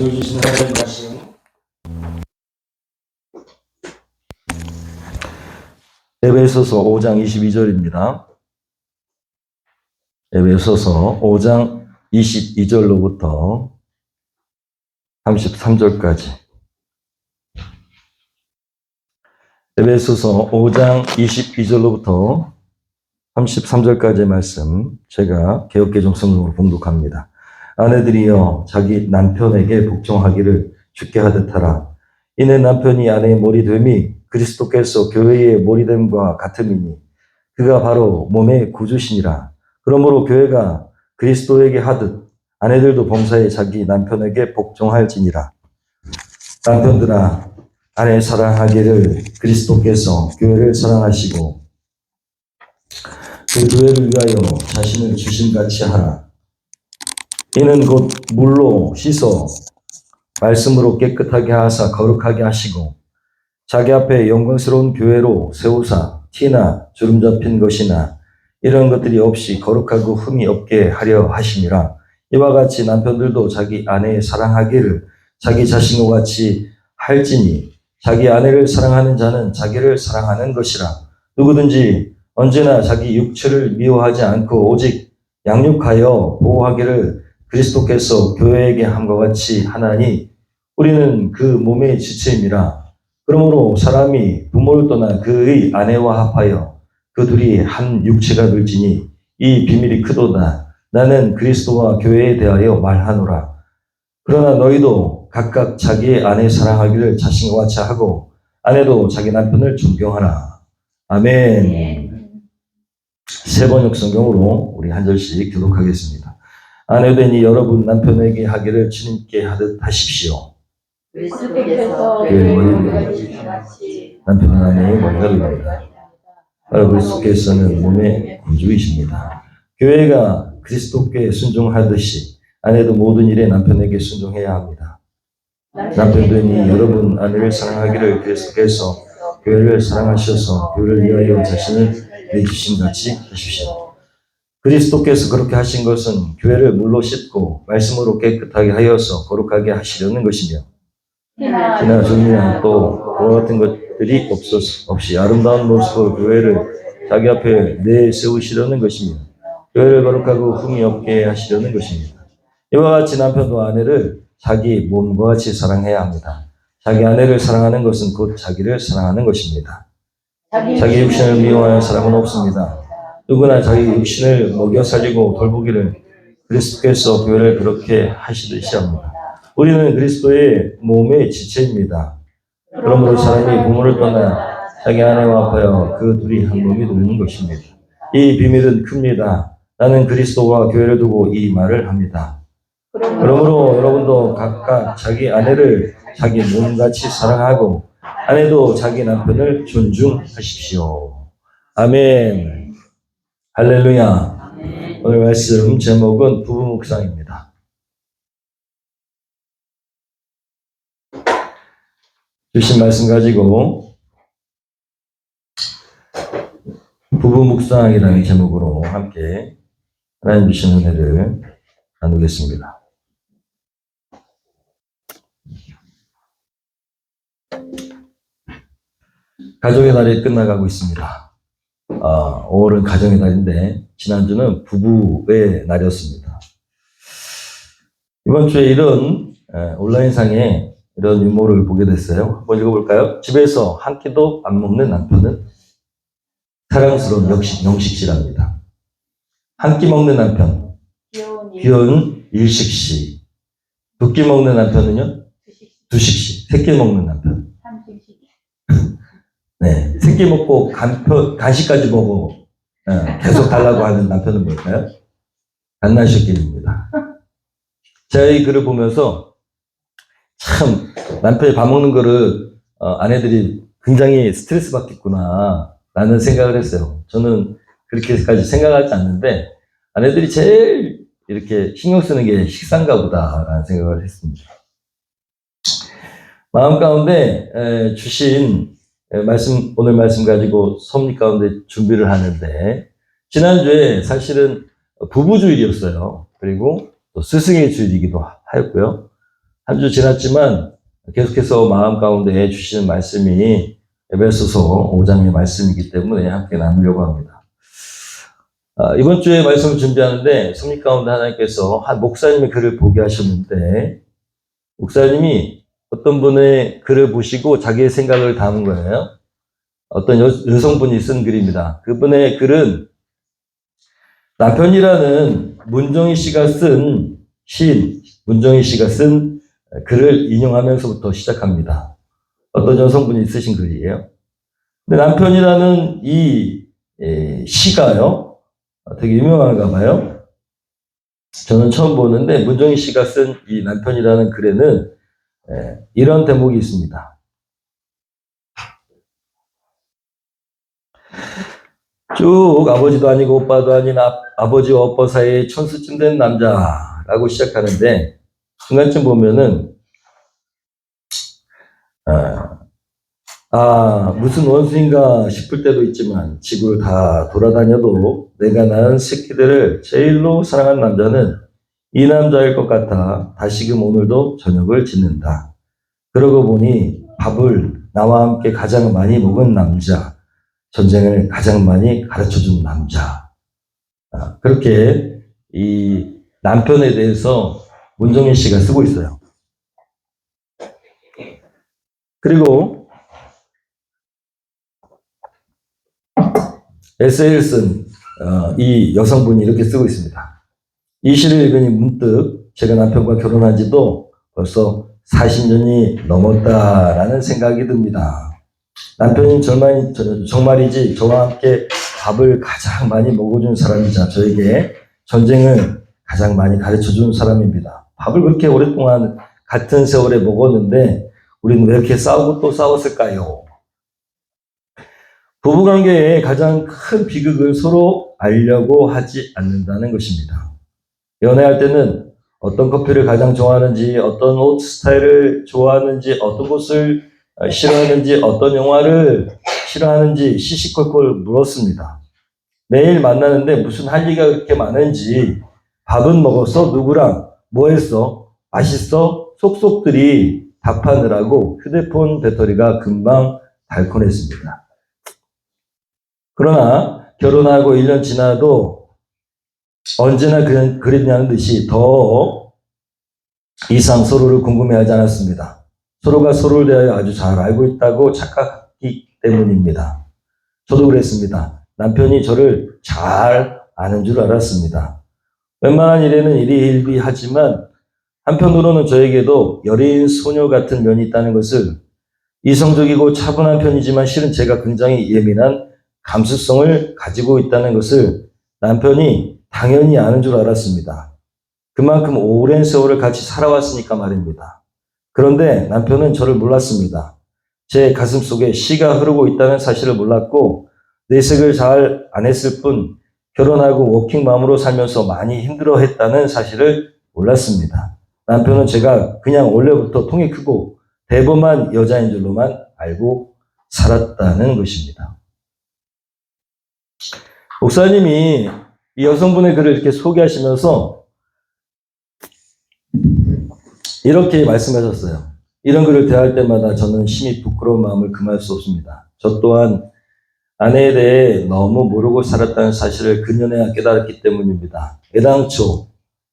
오늘 주신 하나님 말씀 에베소서 5장 22절입니다. 에베소서 5장 22절로부터 33절까지. 에베소서 5장 22절로부터 33절까지의 말씀, 제가 개역개정 성경으로 봉독합니다. 아내들이여 자기 남편에게 복종하기를 주께 하듯 하라. 이는 남편이 아내의 머리됨이 그리스도께서 교회의 머리됨과 같음이니 그가 바로 몸의 구주시니라. 그러므로 교회가 그리스도에게 하듯 아내들도 범사에 자기 남편에게 복종할지니라. 남편들아 아내 사랑하기를 그리스도께서 교회를 사랑하시고 그 교회를 위하여 자신을 주심같이 하라. 이는 곧 물로 씻어 말씀으로 깨끗하게 하사 거룩하게 하시고 자기 앞에 영광스러운 교회로 세우사 티나 주름 잡힌 것이나 이런 것들이 없이 거룩하고 흠이 없게 하려 하심이라. 이와 같이 남편들도 자기 아내의 사랑하기를 자기 자신과 같이 할지니 자기 아내를 사랑하는 자는 자기를 사랑하는 것이라. 누구든지 언제나 자기 육체를 미워하지 않고 오직 양육하여 보호하기를 그리스도께서 교회에게 함과 같이 하나니 우리는 그 몸의 지체임이라. 그러므로 사람이 부모를 떠나 그의 아내와 합하여 그 둘이 한 육체가 될지니 이 비밀이 크도다. 나는 그리스도와 교회에 대하여 말하노라. 그러나 너희도 각각 자기의 아내 사랑하기를 자신과 같이 하고 아내도 자기 남편을 존경하라. 아멘. 세번역 성경으로 우리 한 절씩 교독하겠습니다. 아내되니 여러분 남편에게 하기를 주님께 하듯 하십시오. 그리스도께서 남편은 아내의 머리가 됩니다. 바로 그리스도께서는 몸의 구주이십니다. 교회가 그리스도께 순종하듯이 아내도 모든 일에 남편에게 순종해야 합니다. 남편되니 여러분 아내를 사랑하기를 그리스도께서 교회를 사랑하셔서 교회를 위하여 자신을 내주신 같이 하십시오. 그리스도께서 그렇게 하신 것은 교회를 물로 씻고 말씀으로 깨끗하게 하여서 거룩하게 하시려는 것이며 티나 종이나 또 그와 같은 것들이 없이 아름다운 모습으로 교회를 자기 앞에 내세우시려는 것이며 교회를 거룩하고 흠이 없게 하시려는 것입니다. 이와 같이 남편도 아내를 자기 몸과 같이 사랑해야 합니다. 자기 아내를 사랑하는 것은 곧 자기를 사랑하는 것입니다. 자기 육신을 미워하는 사람은 없습니다. 누구나 자기 육신을 먹여 살리고 돌보기를 그리스도께서 교회를 그렇게 하시듯이 합니다. 우리는 그리스도의 몸의 지체입니다. 그러므로 사람이 부모를 떠나 자기 아내와 합하여 그 둘이 한 몸이 되는 것입니다. 이 비밀은 큽니다. 나는 그리스도와 교회를 두고 이 말을 합니다. 그러므로 여러분도 각각 자기 아내를 자기 몸같이 사랑하고 아내도 자기 남편을 존중하십시오. 아멘. 할렐루야. 오늘 말씀 제목은 부부 묵상입니다. 주신 말씀 가지고 부부 묵상이라는 제목으로 함께 하나님 주신 은혜를 나누겠습니다. 가족의 날이 끝나가고 있습니다. 5월은 가정의 날인데 지난주는 부부의 날이었습니다. 이번 주에 이런 온라인상에 이런 유머를 보게 됐어요. 한번 읽어볼까요? 집에서 한 끼도 안 먹는 남편은 사랑스러운 영식씨랍니다. 한 끼 먹는 남편, 귀여운 일식씨. 두 끼 먹는 남편은요? 두식씨. 세 끼 먹는 남편. 네, 세 끼 먹고 간식까지 먹고 계속 달라고 하는 남편은 뭘까요? 갓난새끼입니다. 제가 이 글을 보면서 참 남편이 밥 먹는 거를 아내들이 굉장히 스트레스 받겠구나 라는 생각을 했어요. 저는 그렇게까지 생각하지 않는데 아내들이 제일 이렇게 신경 쓰는 게 식사인가 보다 라는 생각을 했습니다. 마음 가운데 주신 오늘 말씀 가지고 섭리 가운데 준비를 하는데, 지난주에 사실은 부부주일이었어요. 그리고 또 스승의 주일이기도 하였고요. 한 주 지났지만 계속해서 마음 가운데 주시는 말씀이 에베소서 5장의 말씀이기 때문에 함께 나누려고 합니다. 이번 주에 말씀을 준비하는데 성립 가운데 하나님께서 한 목사님의 글을 보게 하셨는데 목사님이 어떤 분의 글을 보시고 자기의 생각을 담은 거예요. 어떤 여성분이 쓴 글입니다. 그분의 글은 남편이라는 문정희 씨가 쓴 시인, 문정희 씨가 쓴 글을 인용하면서부터 시작합니다. 어떤 여성분이 쓰신 글이에요. 근데 남편이라는 이 시가요, 되게 유명한가 봐요. 저는 처음 보는데 문정희 씨가 쓴 이 남편이라는 글에는 이런 대목이 있습니다. 쭉 아버지도 아니고 오빠도 아닌 아버지와 오빠 사이에 천수쯤 된 남자라고 시작하는데 중간쯤 보면은 무슨 원수인가 싶을 때도 있지만 지구를 다 돌아다녀도 내가 낳은 새끼들을 제일로 사랑하는 남자는 이 남자일 것 같아 다시금 오늘도 저녁을 짓는다. 그러고 보니 밥을 나와 함께 가장 많이 먹은 남자, 전쟁을 가장 많이 가르쳐준 남자. 그렇게 이 남편에 대해서 문정희 씨가 쓰고 있어요. 그리고 에세이를 쓴 이 여성분이 이렇게 쓰고 있습니다. 이 시를 읽으니 문득 제가 남편과 결혼한 지도 벌써 40년이 넘었다라는 생각이 듭니다. 남편이 정말이지 저와 함께 밥을 가장 많이 먹어준 사람이자 저에게 전쟁을 가장 많이 가르쳐준 사람입니다. 밥을 그렇게 오랫동안 같은 세월에 먹었는데 우리는 왜 이렇게 싸우고 또 싸웠을까요? 부부관계의 가장 큰 비극을 서로 알려고 하지 않는다는 것입니다. 연애할 때는 어떤 커피를 가장 좋아하는지, 어떤 옷 스타일을 좋아하는지, 어떤 곳을 싫어하는지, 어떤 영화를 싫어하는지 시시콜콜 물었습니다. 매일 만나는데 무슨 할 얘기가 그렇게 많은지, 밥은 먹었어? 누구랑? 뭐 했어? 맛있어? 속속들이 답하느라고 휴대폰 배터리가 금방 닳곤했습니다. 그러나 결혼하고 1년 지나도 언제나 그랬냐는 듯이 더 이상 서로를 궁금해하지 않았습니다. 서로가 서로를 대하여 아주 잘 알고 있다고 착각했기 때문입니다. 저도 그랬습니다. 남편이 저를 잘 아는 줄 알았습니다. 웬만한 일에는 일희일비하지만 한편으로는 저에게도 여린 소녀 같은 면이 있다는 것을, 이성적이고 차분한 편이지만 실은 제가 굉장히 예민한 감수성을 가지고 있다는 것을 남편이 당연히 아는 줄 알았습니다. 그만큼 오랜 세월을 같이 살아왔으니까 말입니다. 그런데 남편은 저를 몰랐습니다. 제 가슴 속에 시가 흐르고 있다는 사실을 몰랐고 내색을 잘 안 했을 뿐 결혼하고 워킹맘으로 살면서 많이 힘들어했다는 사실을 몰랐습니다. 남편은 제가 그냥 원래부터 통이 크고 대범한 여자인 줄로만 알고 살았다는 것입니다. 목사님이 이 여성분의 글을 이렇게 소개하시면서 이렇게 말씀하셨어요. 이런 글을 대할 때마다 저는 심히 부끄러운 마음을 금할 수 없습니다. 저 또한 아내에 대해 너무 모르고 살았다는 사실을 그년에야 깨달았기 때문입니다. 애당초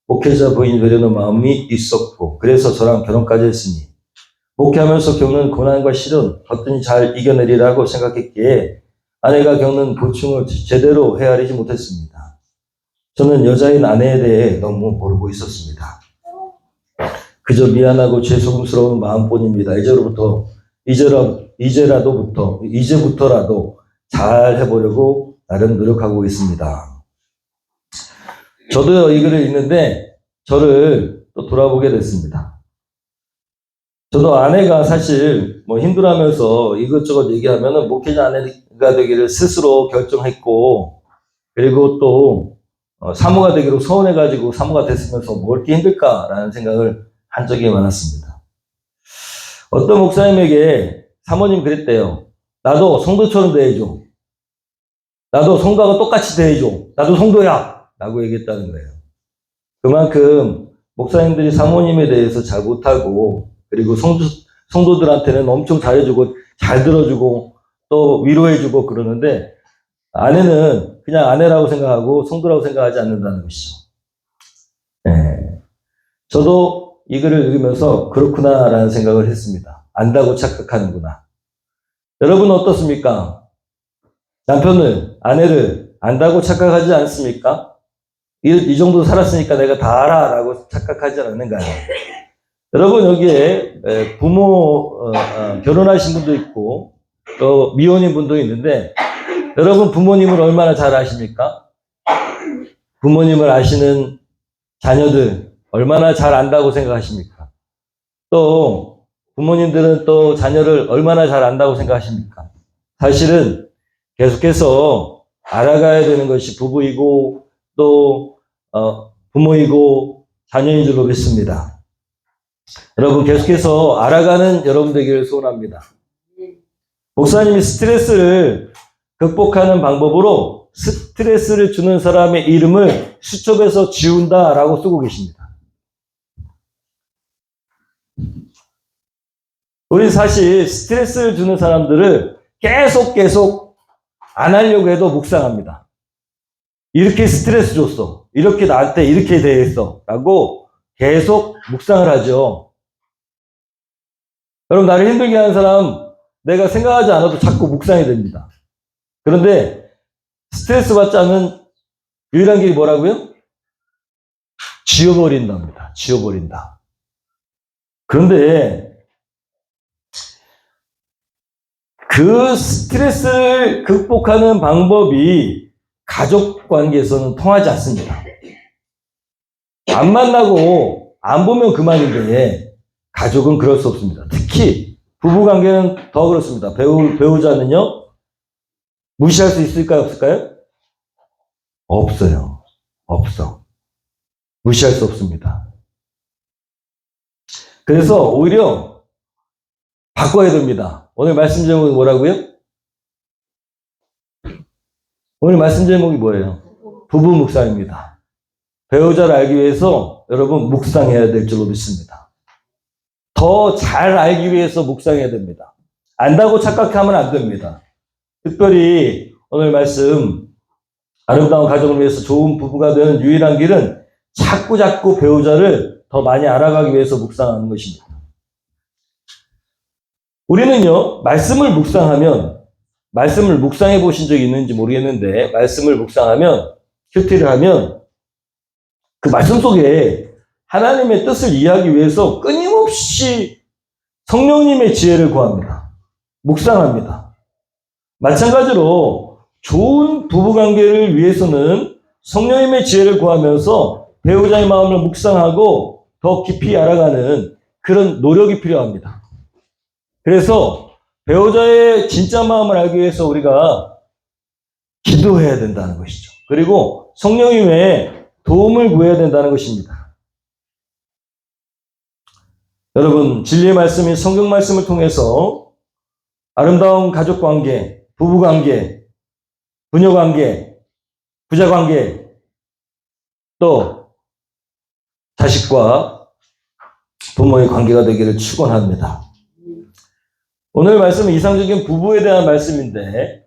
목회자 부인 되려는 마음이 있었고 그래서 저랑 결혼까지 했으니 목회하면서 겪는 고난과 실은 어떠니 잘 이겨내리라고 생각했기에 아내가 겪는 고충을 제대로 헤아리지 못했습니다. 저는 여자인 아내에 대해 너무 모르고 있었습니다. 그저 미안하고 죄송스러운 마음뿐입니다. 이제부터라도 잘 해보려고 나름 노력하고 있습니다. 저도 이 글을 읽는데 저를 또 돌아보게 됐습니다. 저도 아내가 사실 힘들어하면서 이것저것 얘기하면은 목회자 아내가 되기를 스스로 결정했고, 그리고 또 사모가 되기로 서운해가지고 사모가 됐으면서 뭐 이렇게 힘들까라는 생각을 한 적이 많았습니다. 어떤 목사님에게 사모님 그랬대요. 나도 성도처럼 대해줘. 나도 성도하고 똑같이 대해줘. 나도 성도야. 라고 얘기했다는 거예요. 그만큼 목사님들이 사모님에 대해서 잘 못하고, 그리고 성도들한테는 엄청 잘해주고, 잘 들어주고, 또 위로해주고 그러는데, 아내는 그냥 아내라고 생각하고 성도라고 생각하지 않는다는 것이죠. 예. 저도 이 글을 읽으면서 그렇구나라는 생각을 했습니다. 안다고 착각하는구나. 여러분 어떻습니까? 남편을, 아내를 안다고 착각하지 않습니까? 이 정도 살았으니까 내가 다 알아 라고 착각하지 않는가요? 여러분 여기에 부모 결혼하신 분도 있고 또 미혼인 분도 있는데 여러분 부모님을 얼마나 잘 아십니까? 부모님을 아시는 자녀들 얼마나 잘 안다고 생각하십니까? 또 부모님들은 또 자녀를 얼마나 잘 안다고 생각하십니까? 사실은 계속해서 알아가야 되는 것이 부부이고 또 부모이고 자녀인 줄로 믿습니다. 여러분 계속해서 알아가는 여러분 되기를 소원합니다. 목사님이 스트레스를 극복하는 방법으로 스트레스를 주는 사람의 이름을 수첩에서 지운다라고 쓰고 계십니다. 우리 사실 스트레스를 주는 사람들을 계속 안 하려고 해도 묵상합니다. 이렇게 스트레스 줬어. 이렇게 나한테 이렇게 대했어. 라고 계속 묵상을 하죠. 여러분 나를 힘들게 하는 사람 내가 생각하지 않아도 자꾸 묵상이 됩니다. 그런데 스트레스 받지 않는 유일한 길이 뭐라고요? 지워버린답니다. 지워버린다. 그런데 그 스트레스를 극복하는 방법이 가족 관계에서는 통하지 않습니다. 안 만나고 안 보면 그만인데 가족은 그럴 수 없습니다. 특히 부부 관계는 더 그렇습니다. 배우자는요 무시할 수 있을까요? 없을까요? 없어요. 없어. 무시할 수 없습니다. 그래서 오히려 바꿔야 됩니다. 오늘 말씀 제목이 뭐라고요? 오늘 말씀 제목이 뭐예요? 부부 묵상입니다. 배우자를 알기 위해서 여러분 묵상해야 될 줄로 믿습니다. 더 잘 알기 위해서 묵상해야 됩니다. 안다고 착각하면 안 됩니다. 특별히 오늘 말씀 아름다운 가정을 위해서 좋은 부부가 되는 유일한 길은 자꾸 배우자를 더 많이 알아가기 위해서 묵상하는 것입니다. 우리는요, 말씀을 묵상해 보신 적이 있는지 모르겠는데, 말씀을 묵상하면, 큐티를 하면, 그 말씀 속에 하나님의 뜻을 이해하기 위해서 끊임없이 성령님의 지혜를 구합니다. 묵상합니다. 마찬가지로 좋은 부부관계를 위해서는 성령님의 지혜를 구하면서 배우자의 마음을 묵상하고 더 깊이 알아가는 그런 노력이 필요합니다. 그래서 배우자의 진짜 마음을 알기 위해서 우리가 기도해야 된다는 것이죠. 그리고 성령님의 도움을 구해야 된다는 것입니다. 여러분, 진리의 말씀인 성경 말씀을 통해서 아름다운 가족관계, 부부관계, 부녀관계, 부자관계, 또 자식과 부모의 관계가 되기를 축원합니다. 오늘 말씀은 이상적인 부부에 대한 말씀인데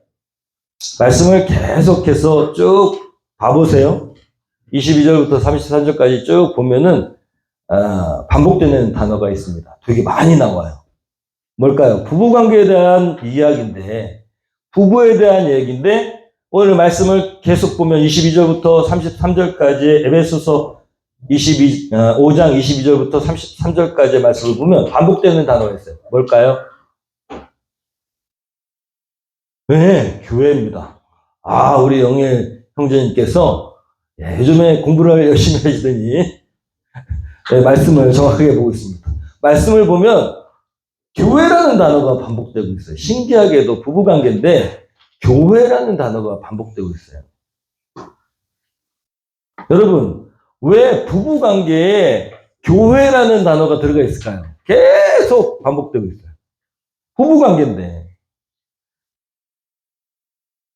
말씀을 계속해서 쭉 봐보세요. 22절부터 33절까지 쭉 보면은 반복되는 단어가 있습니다. 되게 많이 나와요. 뭘까요? 부부관계에 대한 이야기인데 부부에 대한 얘기인데 오늘 말씀을 계속 보면 22절부터 33절까지 에베소서 5장 22절부터 33절까지의 말씀을 보면 반복되는 단어가 있어요. 뭘까요? 네, 교회입니다. 우리 영일 형제님께서 요즘에 공부를 열심히 하시더니 말씀을 정확하게 보고 있습니다. 말씀을 보면 교회라는 단어가 반복되고 있어요. 신기하게도 부부관계인데 교회라는 단어가 반복되고 있어요. 여러분, 왜 부부관계에 교회라는 단어가 들어가 있을까요? 계속 반복되고 있어요. 부부관계인데.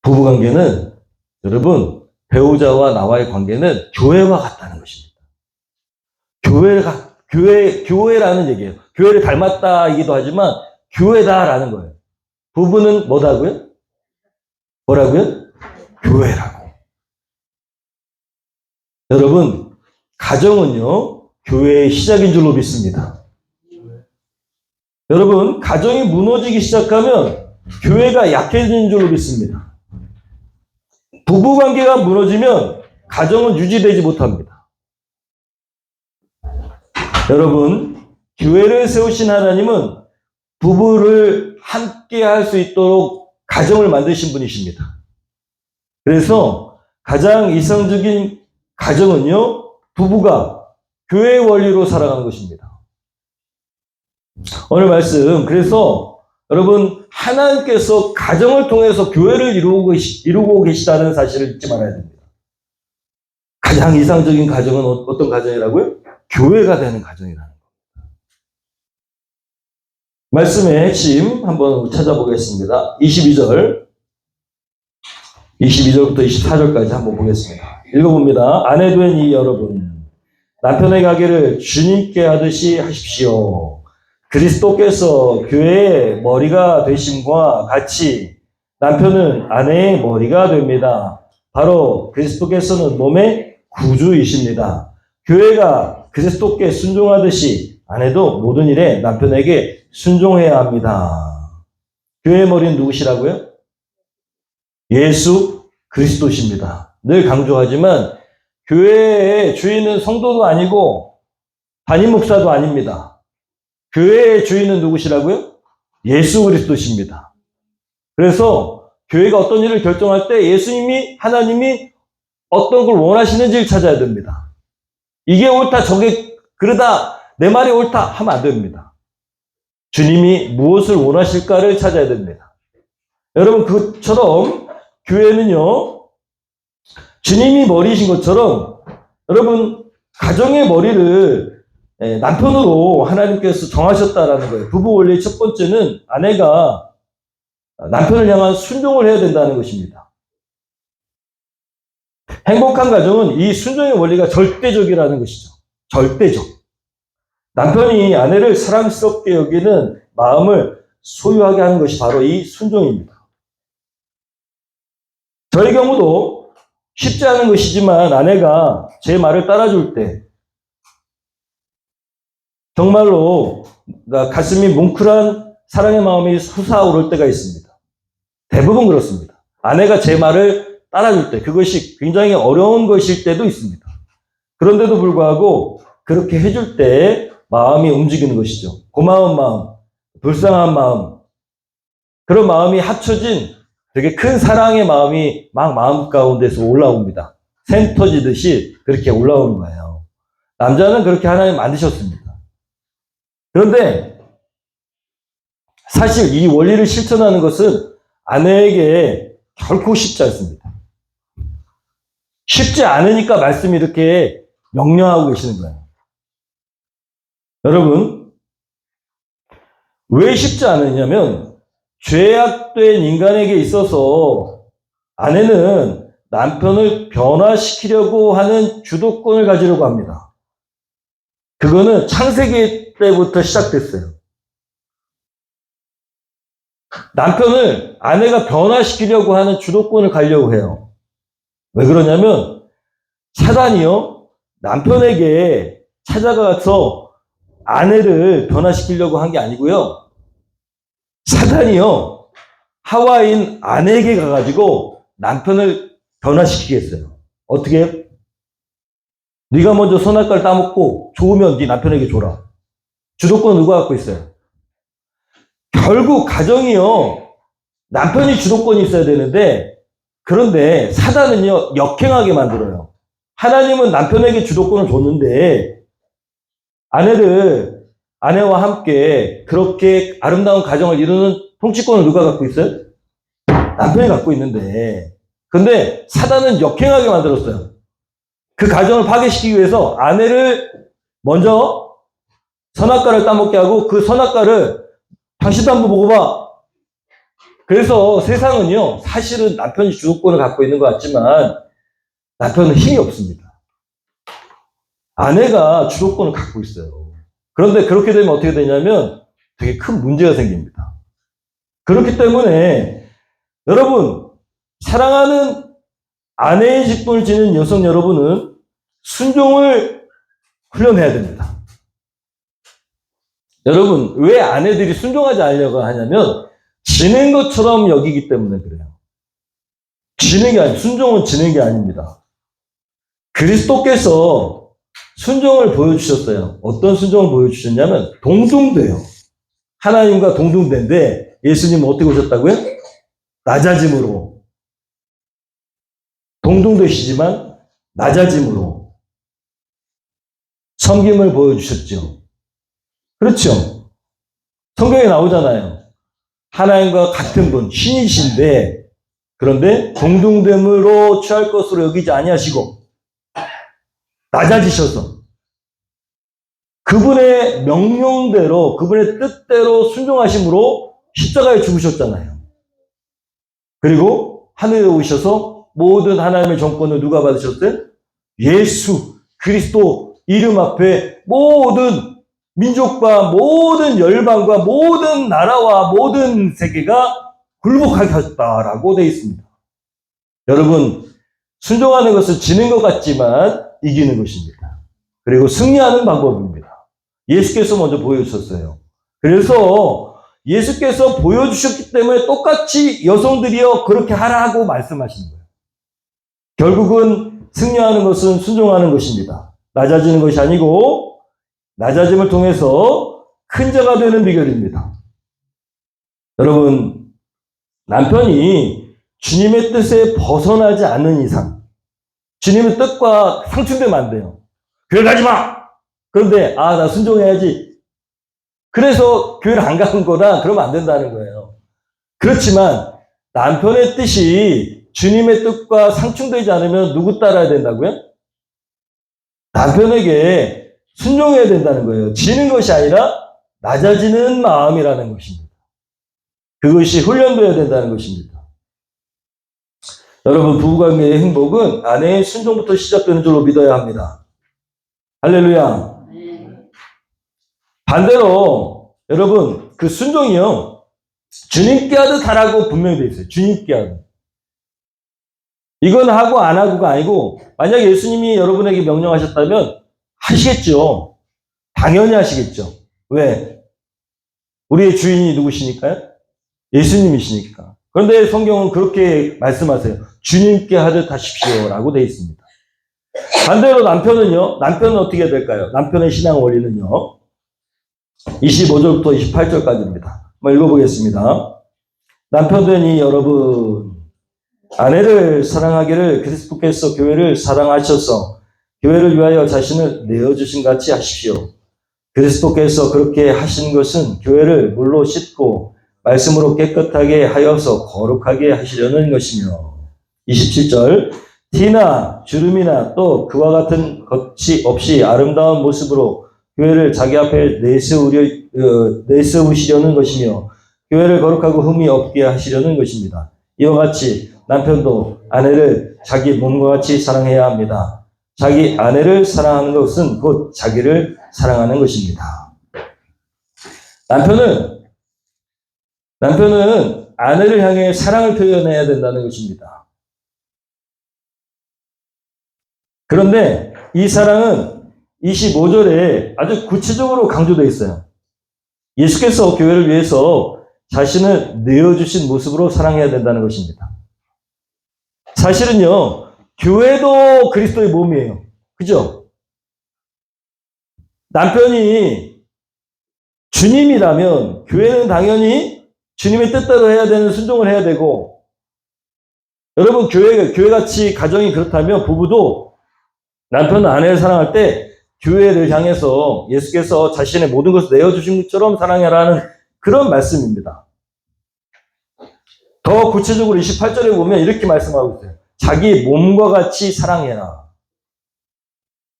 부부관계는 여러분 배우자와 나와의 관계는 교회와 같다는 것입니다. 교회라는 얘기예요. 교회를 닮았다이기도 하지만 교회다라는 거예요. 부부는 뭐다고요? 뭐라고요? 교회라고. 여러분, 가정은요, 교회의 시작인 줄로 믿습니다. 여러분, 가정이 무너지기 시작하면 교회가 약해지는 줄로 믿습니다. 부부관계가 무너지면 가정은 유지되지 못합니다. 여러분, 교회를 세우신 하나님은 부부를 함께 할 수 있도록 가정을 만드신 분이십니다. 그래서 가장 이상적인 가정은요, 부부가 교회의 원리로 살아가는 것입니다. 오늘 말씀, 그래서 여러분, 하나님께서 가정을 통해서 교회를 이루고 계시다는 사실을 잊지 말아야 됩니다. 가장 이상적인 가정은 어떤 가정이라고요? 교회가 되는 가정이라는 겁니다. 말씀의 핵심 한번 찾아보겠습니다. 22절부터 24절까지 한번 보겠습니다. 읽어봅니다. 아내 된 이 여러분, 남편의 가게를 주님께 하듯이 하십시오. 그리스도께서 교회의 머리가 되심과 같이 남편은 아내의 머리가 됩니다. 바로 그리스도께서는 몸의 구주이십니다. 교회가 그리스도께 순종하듯이 아내도 모든 일에 남편에게 순종해야 합니다. 교회의 머리는 누구시라고요? 예수 그리스도십니다. 늘 강조하지만 교회의 주인은 성도도 아니고 담임 목사도 아닙니다. 교회의 주인은 누구시라고요? 예수 그리스도십니다. 그래서 교회가 어떤 일을 결정할 때 예수님이, 하나님이 어떤 걸 원하시는지를 찾아야 됩니다. 이게 옳다, 저게 그러다, 내 말이 옳다 하면 안 됩니다. 주님이 무엇을 원하실까를 찾아야 됩니다. 여러분, 그처럼 교회는요, 주님이 머리이신 것처럼 여러분, 가정의 머리를 남편으로 하나님께서 정하셨다라는 거예요. 부부 원리의 첫 번째는 아내가 남편을 향한 순종을 해야 된다는 것입니다. 행복한 가정은 이 순종의 원리가 절대적이라는 것이죠. 절대적. 남편이 아내를 사랑스럽게 여기는 마음을 소유하게 하는 것이 바로 이 순종입니다. 저의 경우도 쉽지 않은 것이지만 아내가 제 말을 따라줄 때 정말로 가슴이 뭉클한 사랑의 마음이 솟아오를 때가 있습니다. 대부분 그렇습니다. 아내가 제 말을 따라줄 때, 그것이 굉장히 어려운 것일 때도 있습니다. 그런데도 불구하고 그렇게 해줄 때 마음이 움직이는 것이죠. 고마운 마음, 불쌍한 마음, 그런 마음이 합쳐진 되게 큰 사랑의 마음이 막 마음 가운데서 올라옵니다. 샘 터지듯이 그렇게 올라오는 거예요. 남자는 그렇게 하나님 만드셨습니다. 그런데 사실 이 원리를 실천하는 것은 아내에게 결코 쉽지 않습니다. 쉽지 않으니까 말씀이 이렇게 명령하고 계시는 거예요. 여러분, 왜 쉽지 않으냐면 죄악된 인간에게 있어서 아내는 남편을 변화시키려고 하는 주도권을 가지려고 합니다. 그거는 창세기 때부터 시작됐어요. 남편을 아내가 변화시키려고 하는 주도권을 가지려고 해요. 왜 그러냐면 사단이요, 남편에게 찾아가서 아내를 변화시키려고 한 게 아니고요. 사단이요, 하와인 아내에게 가가지고 남편을 변화시키겠어요. 어떻게 해요? 네가 먼저 선악과를 따먹고 좋으면 네 남편에게 줘라. 주도권은 누가 갖고 있어요? 결국 가정이요, 남편이 주도권이 있어야 되는데, 그런데 사단은요, 역행하게 만들어요. 하나님은 남편에게 주도권을 줬는데 아내와 함께 그렇게 아름다운 가정을 이루는 통치권을 누가 갖고 있어요? 남편이 갖고 있는데, 근데 사단은 역행하게 만들었어요. 그 가정을 파괴시키기 위해서 아내를 먼저 선악과를 따먹게 하고 그 선악과를 당신도 한번 먹어봐. 그래서 세상은요, 사실은 남편이 주도권을 갖고 있는 것 같지만 남편은 힘이 없습니다. 아내가 주도권을 갖고 있어요. 그런데 그렇게 되면 어떻게 되냐면 되게 큰 문제가 생깁니다. 그렇기 때문에 여러분, 사랑하는 아내의 직분을 지닌 여성 여러분은 순종을 훈련해야 됩니다. 여러분, 왜 아내들이 순종하지 않으려고 하냐면 지는 것처럼 여기기 때문에 그래요. 지는 게 아니에요. 순종은 지는 게 아닙니다. 그리스도께서 순종을 보여주셨어요. 어떤 순종을 보여주셨냐면 동등돼요. 하나님과 동등된데 예수님은 어떻게 오셨다고요? 낮아짐으로. 동등되시지만 낮아짐으로 섬김을 보여주셨죠. 그렇죠? 성경에 나오잖아요. 하나님과 같은 분, 신이신데 그런데 동등됨으로 취할 것으로 여기지 아니하시고 낮아지셔서 그분의 명령대로 그분의 뜻대로 순종하심으로 십자가에 죽으셨잖아요. 그리고 하늘에 오셔서 모든 하나님의 정권을 누가 받으셨어요? 예수 그리스도 이름 앞에 모든 민족과 모든 열방과 모든 나라와 모든 세계가 굴복하게 하셨다라고 되어 있습니다. 여러분, 순종하는 것은 지는 것 같지만 이기는 것입니다. 그리고 승리하는 방법입니다. 예수께서 먼저 보여주셨어요. 그래서 예수께서 보여주셨기 때문에 똑같이 여성들이여 그렇게 하라고 말씀하시는 거예요. 결국은 승리하는 것은 순종하는 것입니다. 낮아지는 것이 아니고 낮아짐을 통해서 큰 자가 되는 비결입니다. 여러분, 남편이 주님의 뜻에 벗어나지 않는 이상 주님의 뜻과 상충되면 안 돼요. 교회 가지 마! 그런데 나 순종해야지. 그래서 교회를 안 가는 거나 그러면 안 된다는 거예요. 그렇지만 남편의 뜻이 주님의 뜻과 상충되지 않으면 누구 따라야 된다고요? 남편에게 순종해야 된다는 거예요. 지는 것이 아니라 낮아지는 마음이라는 것입니다. 그것이 훈련되어야 된다는 것입니다. 여러분, 부부관계의 행복은 아내의 순종부터 시작되는 줄로 믿어야 합니다. 할렐루야. 반대로 여러분, 그 순종이요, 주님께 하듯 하라고 분명히 되어 있어요. 주님께 하듯. 이건 하고 안 하고가 아니고, 만약에 예수님이 여러분에게 명령하셨다면 하시겠죠. 당연히 하시겠죠. 왜? 우리의 주인이 누구시니까요? 예수님이시니까. 그런데 성경은 그렇게 말씀하세요. 주님께 하듯 하십시오 라고 되어 있습니다. 반대로 남편은요, 남편은 어떻게 될까요? 남편의 신앙 원리는요, 25절부터 28절까지입니다. 한번 읽어보겠습니다. 남편들이 여러분, 아내를 사랑하기를 그리스도께서 교회를 사랑하셔서 교회를 위하여 자신을 내어주신 같이 하십시오. 그리스도께서 그렇게 하신 것은 교회를 물로 씻고 말씀으로 깨끗하게 하여서 거룩하게 하시려는 것이며 27절 티나 주름이나 또 그와 같은 것이 없이 아름다운 모습으로 교회를 자기 앞에 내세우시려는 것이며 교회를 거룩하고 흠이 없게 하시려는 것입니다. 이와 같이 남편도 아내를 자기 몸과 같이 사랑해야 합니다. 자기 아내를 사랑하는 것은 곧 자기를 사랑하는 것입니다. 남편은 아내를 향해 사랑을 표현해야 된다는 것입니다. 그런데 이 사랑은 25절에 아주 구체적으로 강조되어 있어요. 예수께서 교회를 위해서 자신을 내어주신 모습으로 사랑해야 된다는 것입니다. 사실은요, 교회도 그리스도의 몸이에요. 그죠? 남편이 주님이라면 교회는 당연히 주님의 뜻대로 해야 되는 순종을 해야 되고, 여러분 교회같이 가정이 그렇다면 부부도 남편은 아내를 사랑할 때 교회를 향해서 예수께서 자신의 모든 것을 내어주신 것처럼 사랑해라는 그런 말씀입니다. 더 구체적으로 28절에 보면 이렇게 말씀하고 있어요. 자기 몸과 같이 사랑해라.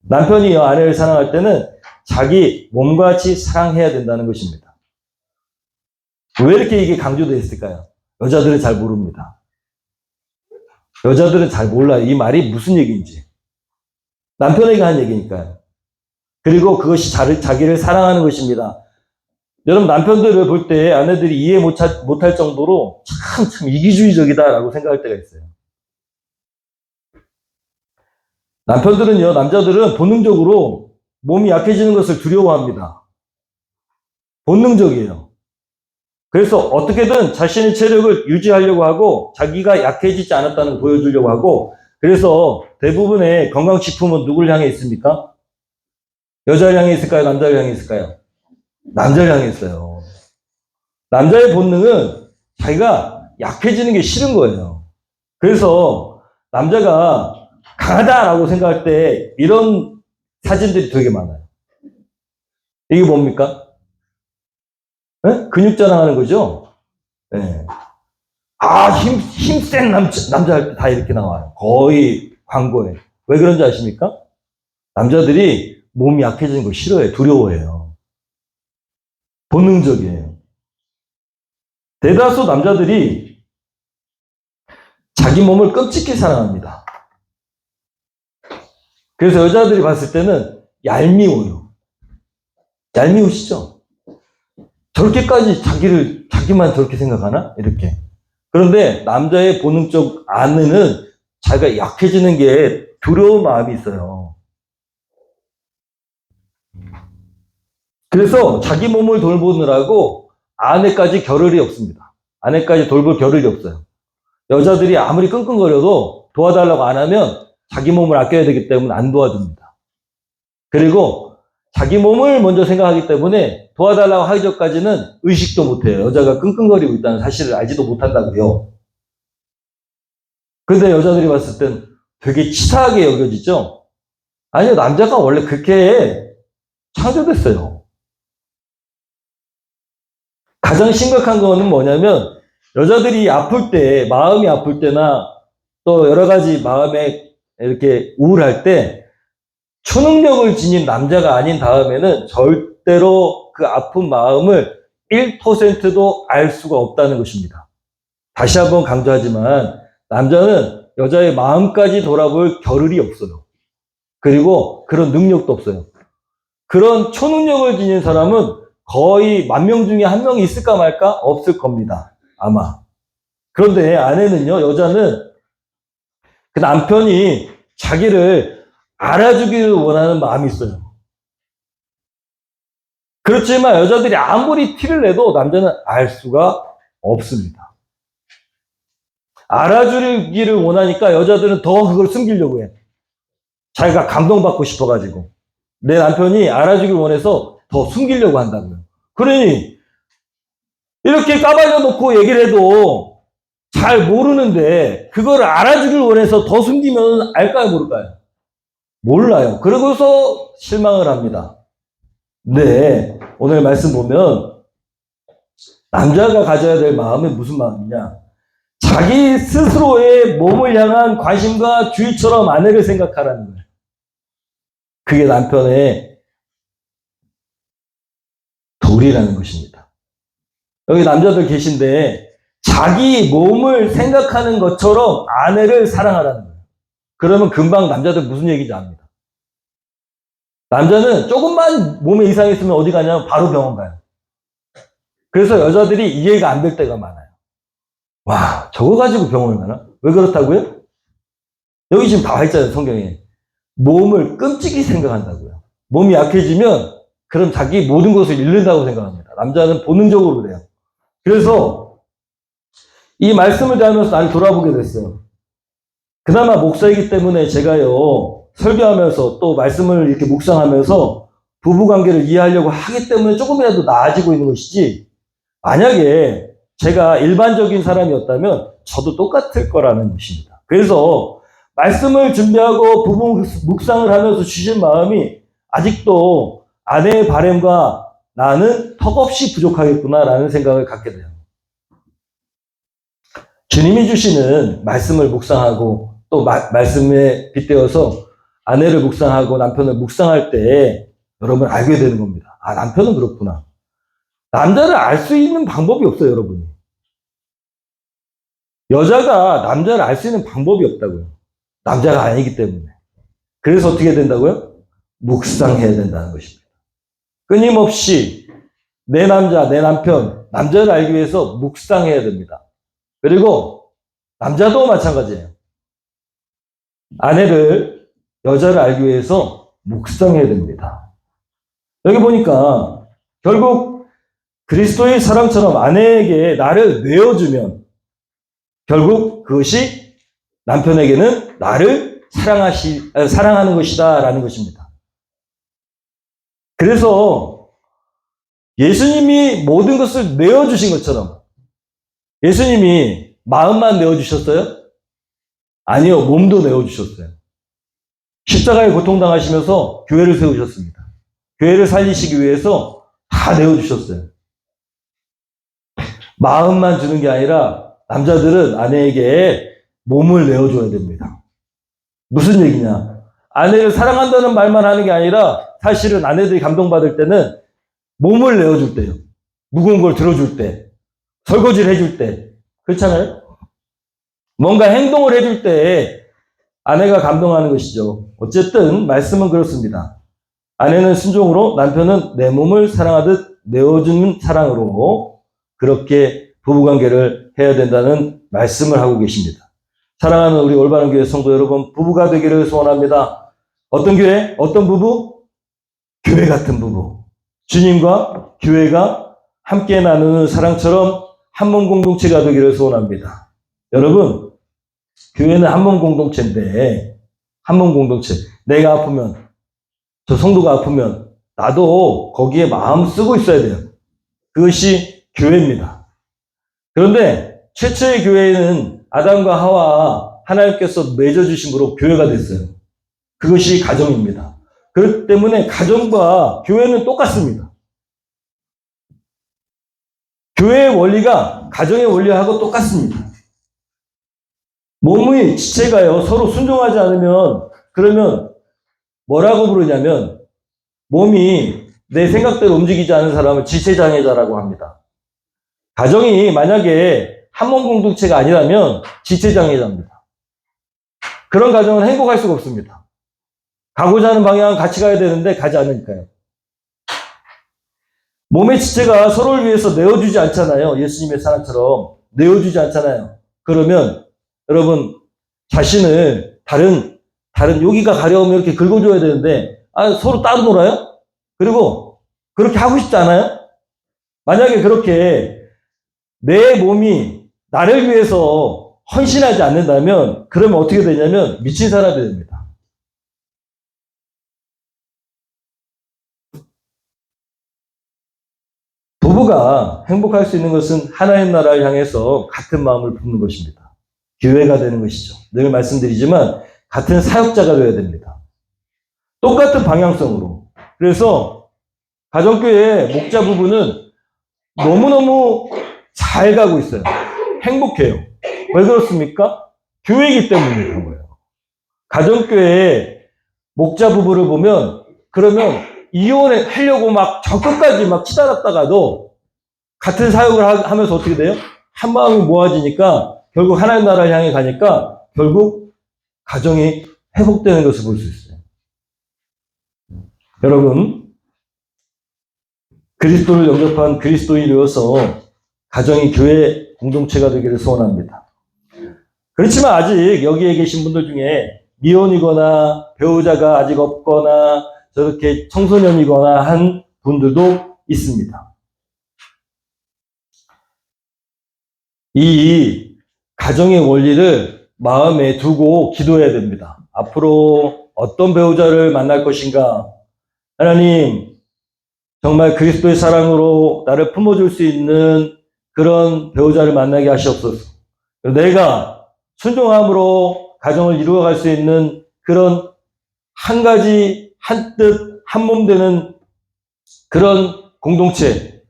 남편이 아내를 사랑할 때는 자기 몸과 같이 사랑해야 된다는 것입니다. 왜 이렇게 이게 강조되어 있을까요? 여자들은 잘 모릅니다. 여자들은 잘 몰라요. 이 말이 무슨 얘기인지. 남편에게 한 얘기니까요. 그리고 그것이 자기를 사랑하는 것입니다. 여러분, 남편들을 볼 때 아내들이 이해 못할 정도로 참 이기주의적이다라고 생각할 때가 있어요. 남편들은요, 남자들은 본능적으로 몸이 약해지는 것을 두려워합니다. 본능적이에요. 그래서 어떻게든 자신의 체력을 유지하려고 하고 자기가 약해지지 않았다는 걸 보여주려고 하고, 그래서 대부분의 건강식품은 누굴 향해 있습니까? 여자를 향해 있을까요? 남자를 향해 있을까요? 남자를 향해 있어요. 남자의 본능은 자기가 약해지는 게 싫은 거예요. 그래서 남자가 강하다라고 생각할 때 이런 사진들이 되게 많아요. 이게 뭡니까? 네? 근육 자랑하는 거죠? 네. 힘센 남자 할 때 다 이렇게 나와요. 거의 광고에. 왜 그런지 아십니까? 남자들이 몸이 약해지는 걸 싫어해요. 두려워해요. 본능적이에요. 대다수 남자들이 자기 몸을 끔찍히 사랑합니다. 그래서 여자들이 봤을 때는 얄미워요. 얄미우시죠? 저렇게까지 자기만 저렇게 생각하나? 이렇게. 그런데 남자의 본능적 안에는 자기가 약해지는 게 두려운 마음이 있어요. 그래서 자기 몸을 돌보느라고 아내까지 겨를이 없습니다. 아내까지 돌볼 겨를이 없어요. 여자들이 아무리 끙끙거려도 도와달라고 안 하면 자기 몸을 아껴야 되기 때문에 안 도와줍니다. 그리고 자기 몸을 먼저 생각하기 때문에 도와달라고 하기 전까지는 의식도 못해요. 여자가 끙끙거리고 있다는 사실을 알지도 못한다고요. 근데 여자들이 봤을 땐 되게 치사하게 여겨지죠? 아니요, 남자가 원래 그렇게 창조됐어요. 가장 심각한 거는 뭐냐면, 여자들이 아플 때, 마음이 아플 때나 또 여러 가지 마음에 이렇게 우울할 때 초능력을 지닌 남자가 아닌 다음에는 절대로 그 아픈 마음을 1%도 알 수가 없다는 것입니다. 다시 한번 강조하지만 남자는 여자의 마음까지 돌아볼 겨를이 없어요. 그리고 그런 능력도 없어요. 그런 초능력을 지닌 사람은 거의 10,000명 중에 1명이 있을까 말까? 없을 겁니다. 아마. 그런데 아내는요, 여자는 그 남편이 자기를 알아주기를 원하는 마음이 있어요. 그렇지만 여자들이 아무리 티를 내도 남자는 알 수가 없습니다. 알아주기를 원하니까 여자들은 더 그걸 숨기려고 해. 자기가 감동받고 싶어가지고. 내 남편이 알아주기를 원해서 더 숨기려고 한다고요. 그러니 이렇게 까발려 놓고 얘기를 해도 잘 모르는데 그거를 알아주길 원해서 더 숨기면 알까요, 모를까요? 몰라요. 그러고서 실망을 합니다. 네, 오늘 말씀 보면 남자가 가져야 될 마음은 무슨 마음이냐? 자기 스스로의 몸을 향한 관심과 주의처럼 아내를 생각하라는 거예요. 그게 남편의 도리라는 것입니다. 여기 남자들 계신데 자기 몸을 생각하는 것처럼 아내를 사랑하라는 거예요. 그러면 금방 남자들 무슨 얘기인지 압니다. 남자는 조금만 몸에 이상이 있으면 어디 가냐면 바로 병원 가요. 그래서 여자들이 이해가 안 될 때가 많아요. 와, 저거 가지고 병원을 가나? 왜 그렇다고요? 여기 지금 다 있잖아요, 성경에. 몸을 끔찍이 생각한다고요. 몸이 약해지면 그럼 자기 모든 것을 잃는다고 생각합니다. 남자는 본능적으로 그래요. 그래서 이 말씀을 대하면서 나를 돌아보게 됐어요. 그나마 목사이기 때문에 제가요, 설교하면서 또 말씀을 이렇게 묵상하면서 부부관계를 이해하려고 하기 때문에 조금이라도 나아지고 있는 것이지, 만약에 제가 일반적인 사람이었다면 저도 똑같을 거라는 것입니다. 그래서 말씀을 준비하고 부부 묵상을 하면서 주신 마음이 아직도 아내의 바램과 나는 턱없이 부족하겠구나라는 생각을 갖게 돼요. 주님이 주시는 말씀을 묵상하고 또 말씀에 빗대어서 아내를 묵상하고 남편을 묵상할 때 여러분 알게 되는 겁니다. 아, 남편은 그렇구나. 남자를 알 수 있는 방법이 없어요, 여러분이. 여자가 남자를 알 수 있는 방법이 없다고요. 남자가 아니기 때문에. 그래서 어떻게 된다고요? 묵상해야 된다는 것입니다. 끊임없이 내 남자, 내 남편, 남자를 알기 위해서 묵상해야 됩니다. 그리고 남자도 마찬가지예요. 아내를, 여자를 알기 위해서 묵상해야 됩니다. 여기 보니까 결국 그리스도의 사랑처럼 아내에게 나를 내어주면 결국 그것이 남편에게는 나를 사랑하는 것이다 라는 것입니다. 그래서 예수님이 모든 것을 내어주신 것처럼 예수님이 마음만 내어주셨어요? 아니요, 몸도 내어주셨어요. 십자가에 고통당하시면서 교회를 세우셨습니다. 교회를 살리시기 위해서 다 내어주셨어요. 마음만 주는 게 아니라 남자들은 아내에게 몸을 내어줘야 됩니다. 무슨 얘기냐? 아내를 사랑한다는 말만 하는 게 아니라 사실은 아내들이 감동받을 때는 몸을 내어줄 때요. 무거운 걸 들어줄 때, 설거지를 해줄 때. 그렇잖아요? 뭔가 행동을 해줄 때 아내가 감동하는 것이죠. 어쨌든 말씀은 그렇습니다. 아내는 순종으로, 남편은 내 몸을 사랑하듯 내어주는 사랑으로 그렇게 부부관계를 해야 된다는 말씀을 하고 계십니다. 사랑하는 우리 올바른 교회 성도 여러분, 부부가 되기를 소원합니다. 어떤 교회? 어떤 부부? 교회 같은 부부. 주님과 교회가 함께 나누는 사랑처럼 한 몸 공동체가 되기를 소원합니다. 여러분, 교회는 한 몸 공동체인데, 한 몸 공동체. 내가 아프면, 저 성도가 아프면, 나도 거기에 마음 쓰고 있어야 돼요. 그것이 교회입니다. 그런데 최초의 교회는 아담과 하와 하나님께서 맺어주심으로 교회가 됐어요. 그것이 가정입니다. 그렇기 때문에 가정과 교회는 똑같습니다. 교회의 원리가 가정의 원리하고 똑같습니다. 몸의 지체가요, 서로 순종하지 않으면, 그러면 뭐라고 부르냐면, 몸이 내 생각대로 움직이지 않는 사람을 지체장애자라고 합니다. 가정이 만약에 한 몸 공동체가 아니라면 지체장애자입니다. 그런 가정은 행복할 수가 없습니다. 가고자 하는 방향은 같이 가야 되는데 가지 않으니까요. 몸의 지체가 서로를 위해서 내어주지 않잖아요. 예수님의 사랑처럼 내어주지 않잖아요. 그러면 여러분 자신을 다른 여기가 가려우면 이렇게 긁어줘야 되는데 서로 따로 놀아요? 그리고 그렇게 하고 싶지 않아요? 만약에 그렇게 내 몸이 나를 위해서 헌신하지 않는다면 그러면 어떻게 되냐면 미친 사람이 됩니다. 부부가 행복할 수 있는 것은 하나님 나라를 향해서 같은 마음을 품는 것입니다. 교회가 되는 것이죠. 늘 말씀드리지만 같은 사역자가 되어야 됩니다. 똑같은 방향성으로. 그래서 가정교회 목자 부부는 너무너무 잘 가고 있어요. 행복해요. 왜 그렇습니까? 교회이기 때문에 그런 거예요. 가정교회 목자 부부를 보면 그러면 이혼하려고 막 저 끝까지 막 치달았다가도 같은 사역을 하면서 어떻게 돼요? 한 마음이 모아지니까 결국 하나님 나라를 향해 가니까 결국 가정이 회복되는 것을 볼 수 있어요. 여러분, 그리스도를 영접한 그리스도인이어서 가정이 교회 공동체가 되기를 소원합니다. 그렇지만 아직 여기에 계신 분들 중에 미혼이거나 배우자가 아직 없거나 저렇게 청소년이거나 한 분들도 있습니다. 이 가정의 원리를 마음에 두고 기도해야 됩니다. 앞으로 어떤 배우자를 만날 것인가? 하나님, 정말 그리스도의 사랑으로 나를 품어줄 수 있는 그런 배우자를 만나게 하시옵소서. 내가 순종함으로 가정을 이루어갈 수 있는 그런 한 가지, 한 뜻, 한 몸 되는 그런 공동체.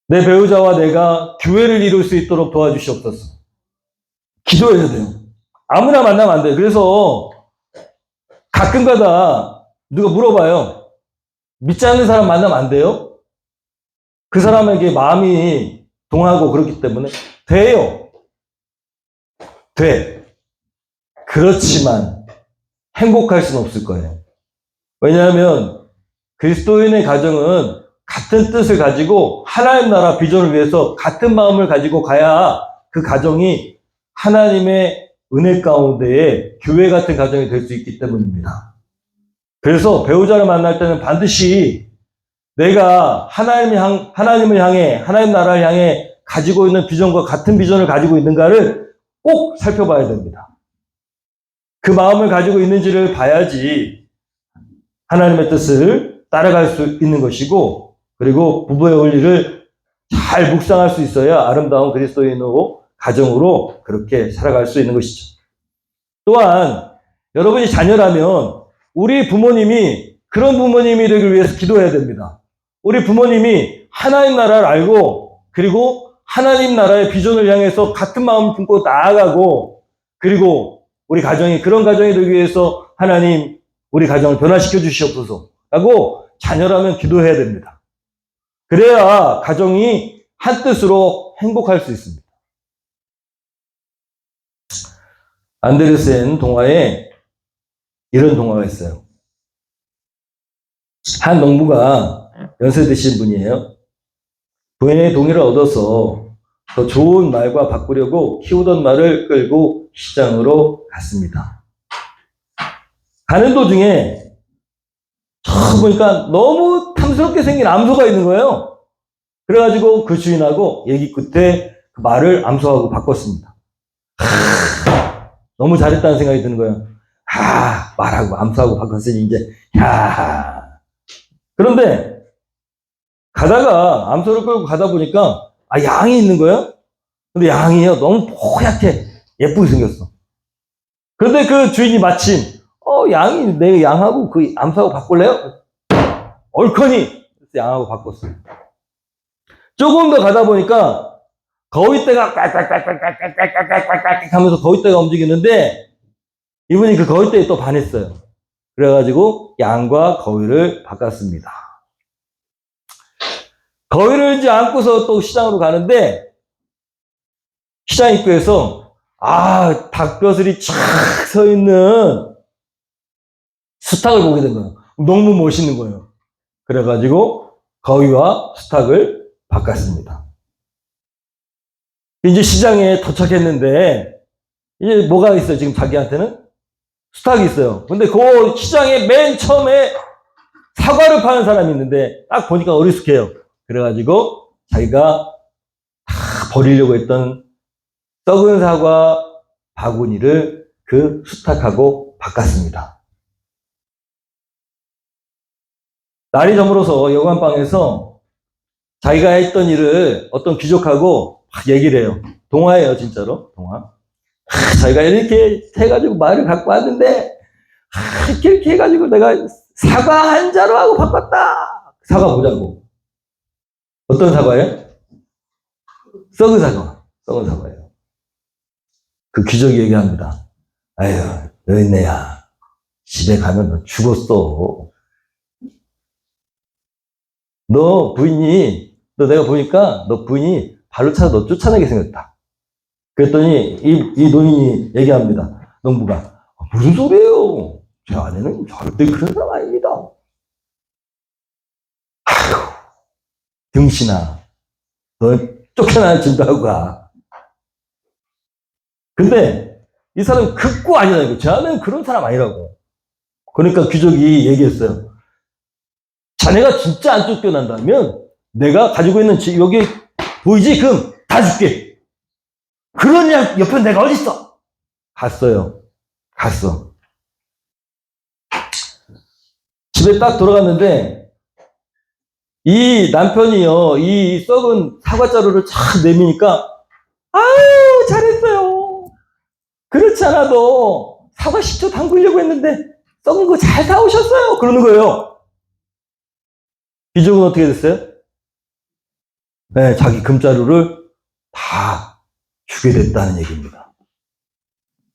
내 배우자와 내가 교회를 이룰 수 있도록 도와주시옵소서. 기도해야 돼요. 아무나 만나면 안 돼요. 그래서 가끔가다 누가 물어봐요. 믿지 않는 사람 만나면 안 돼요? 그 사람에게 마음이 동하고 그렇기 때문에 돼요. 돼. 그렇지만 행복할 수는 없을 거예요. 왜냐하면 그리스도인의 가정은 같은 뜻을 가지고 하나님 나라 비전을 위해서 같은 마음을 가지고 가야 그 가정이 하나님의 은혜 가운데에 교회 같은 가정이 될 수 있기 때문입니다. 그래서 배우자를 만날 때는 반드시 내가 하나님을 향해, 하나님 나라를 향해 가지고 있는 비전과 같은 비전을 가지고 있는가를 꼭 살펴봐야 됩니다. 그 마음을 가지고 있는지를 봐야지 하나님의 뜻을 따라갈 수 있는 것이고, 그리고 부부의 원리를 잘 묵상할 수 있어야 아름다운 그리스도인으로, 가정으로 그렇게 살아갈 수 있는 것이죠. 또한 여러분이 자녀라면 우리 부모님이 그런 부모님이 되기 위해서 기도해야 됩니다. 우리 부모님이 하나님 나라를 알고, 그리고 하나님 나라의 비전을 향해서 같은 마음을 품고 나아가고, 그리고 우리 가정이 그런 가정이 되기 위해서 하나님 우리 가정을 변화시켜 주시옵소서 라고 자녀라면 기도해야 됩니다. 그래야 가정이 한 뜻으로 행복할 수 있습니다. 안데르센 동화에 이런 동화가 있어요. 한 농부가 연세 드신 분이에요. 부인의 동의를 얻어서 더 좋은 말과 바꾸려고 키우던 말을 끌고 시장으로 갔습니다. 가는 도중에 처음 보니까 너무 탐스럽게 생긴 암소가 있는 거예요. 그래가지고 그 주인하고 얘기 끝에 그 말을 암소하고 바꿨습니다. 너무 잘했다는 생각이 드는 거예요. 말하고 암소하고 바꿨으니 이제 그런데 가다가 암소를 끌고 가다 보니까 양이 있는 거예요. 근데 양이요 너무 뽀얗게 예쁘게 생겼어. 그런데 그 주인이 마침 양이 내 양하고 그 암소하고 바꿀래요? 얼커니 양하고 바꿨어요. 조금 더 가다 보니까 거위떼가 깍깍깍깍깍깍깍깍 하면서 거위떼가 움직이는데 이분이 그 거위떼에 또 반했어요. 그래가지고 양과 거위를 바꿨습니다. 거위를 이제 안고서 또 시장으로 가는데 시장 입구에서 닭벼슬이 쫙 서 있는 수탉을 보게 된 거예요. 너무 멋있는 거예요. 그래가지고 거위와 수탉을 바꿨습니다. 이제 시장에 도착했는데 이제 뭐가 있어요? 지금 자기한테는 수탉이 있어요. 근데 그 시장에 맨 처음에 사과를 파는 사람이 있는데 딱 보니까 어리숙해요. 그래가지고 자기가 다 버리려고 했던 썩은 사과 바구니를 그 수탉하고 바꿨습니다. 날이 저물어서 여관방에서 자기가 했던 일을 어떤 귀족하고 막 얘기를 해요. 동화예요, 진짜로. 동화. 자기가 이렇게 해가지고 말을 갖고 왔는데, 이렇게 해가지고 내가 사과 한 자루 하고 바꿨다. 사과 보자고. 어떤 사과예요? 썩은 사과. 썩은 사과예요. 그 귀족이 얘기합니다. 아유, 너희네야. 집에 가면 너 죽었어. 너 부인이, 내가 보니까 너 부인이 발로 차서 너 쫓아내게 생겼다. 그랬더니 이 노인이 얘기합니다. 농부가. 무슨 소리예요? 제 아내는 절대 그런 사람 아닙니다. 아휴, 등신아. 너 쫓겨나는 짐도 하고 가. 근데 이 사람은 극구 아니라고. 제 아내는 그런 사람 아니라고. 그러니까 귀족이 얘기했어요. 자네가 진짜 안 쫓겨난다면 내가 가지고 있는 여기 보이지? 금 다 줄게. 그런 옆에 내가 어딨어? 갔어요. 갔어. 집에 딱 돌아갔는데 이 남편이요. 이 썩은 사과자루를 쫙 내미니까 아유 잘했어요. 그렇지 않아도 사과 식초 담그려고 했는데 썩은 거 잘 사오셨어요. 그러는 거예요. 귀족은 어떻게 됐어요? 네, 자기 금자루를 다 주게 됐다는 얘기입니다.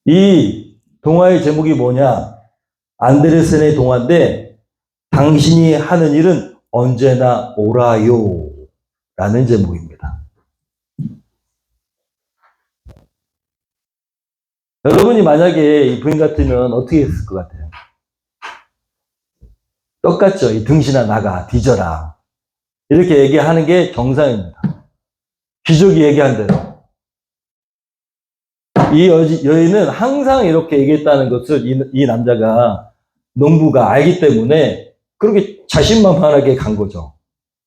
이 동화의 제목이 뭐냐? 안데르센의 동화인데 당신이 하는 일은 언제나 옳아요 라는 제목입니다. 여러분이 만약에 이 부인 같으면 어떻게 했을 것 같아요? 똑같죠. 이 등신아 나가 뒤져라. 이렇게 얘기하는 게 정상입니다. 귀족이 얘기한 대로. 이 여인은 항상 이렇게 얘기했다는 것을 이 남자가 농부가 알기 때문에 그렇게 자신만만하게 간 거죠.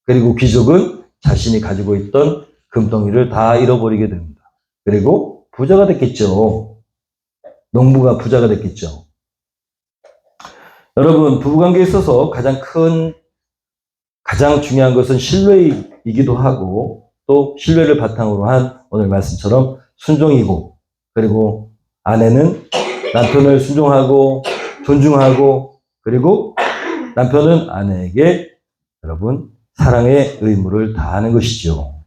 그리고 귀족은 자신이 가지고 있던 금덩이를 다 잃어버리게 됩니다. 그리고 부자가 됐겠죠. 농부가 부자가 됐겠죠. 여러분, 부부관계에 있어서 가장 중요한 것은 신뢰이기도 하고 또 신뢰를 바탕으로 한 오늘 말씀처럼 순종이고 그리고 아내는 남편을 순종하고 존중하고 그리고 남편은 아내에게 여러분 사랑의 의무를 다하는 것이죠.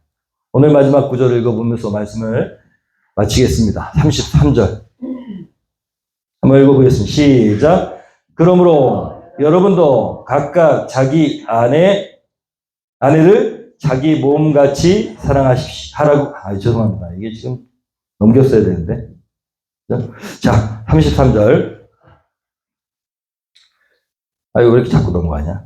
오늘 마지막 구절을 읽어보면서 말씀을 마치겠습니다. 33절 한번 읽어보겠습니다. 시작. 그러므로 여러분도 각각 자기 아내를 자기 몸같이 사랑하십시오. 죄송합니다. 이게 지금 넘겼어야 되는데. 자, 33절. 왜 이렇게 자꾸 넘어가냐?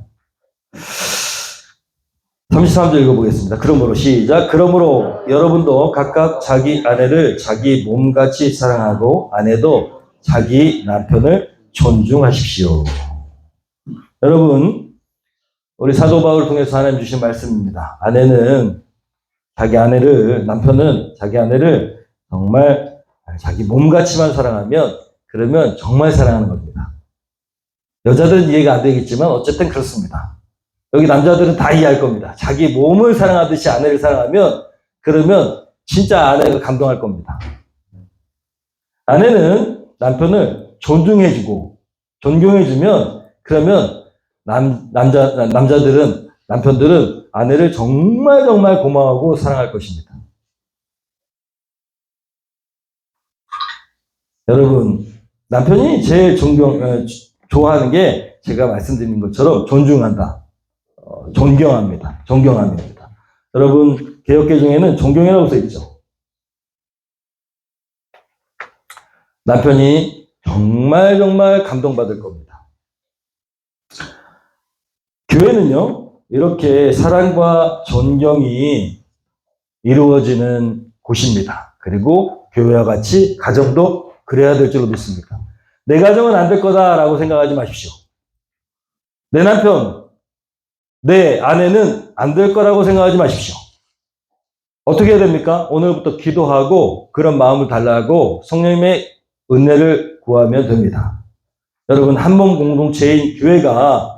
33절 읽어보겠습니다. 그러므로 시작. 그러므로 여러분도 각각 자기 아내를 자기 몸같이 사랑하고 아내도 자기 남편을 존중하십시오. 여러분, 우리 사도 바울을 통해서 하나님 주신 말씀입니다. 남편은 자기 아내를 정말 자기 몸같이만 사랑하면 그러면 정말 사랑하는 겁니다. 여자들은 이해가 안 되겠지만 어쨌든 그렇습니다. 여기 남자들은 다 이해할 겁니다. 자기 몸을 사랑하듯이 아내를 사랑하면 그러면 진짜 아내가 감동할 겁니다. 아내는 남편을 존중해주고 존경해주면 그러면 남편들은 아내를 정말 고마워하고 사랑할 것입니다. 여러분, 남편이 제일 좋아하는 게 제가 말씀드린 것처럼 존중한다. 존경합니다. 여러분, 개역개정에는 존경이라고 써 있죠. 남편이 정말 감동받을 겁니다. 교회는요, 이렇게 사랑과 존경이 이루어지는 곳입니다. 그리고 교회와 같이 가정도 그래야 될 줄로 믿습니다. 내 가정은 안 될 거다라고 생각하지 마십시오. 내 남편, 내 아내는 안 될 거라고 생각하지 마십시오. 어떻게 해야 됩니까? 오늘부터 기도하고 그런 마음을 달라고 성령님의 은혜를 구하면 됩니다. 여러분, 한몸 공동체인 교회가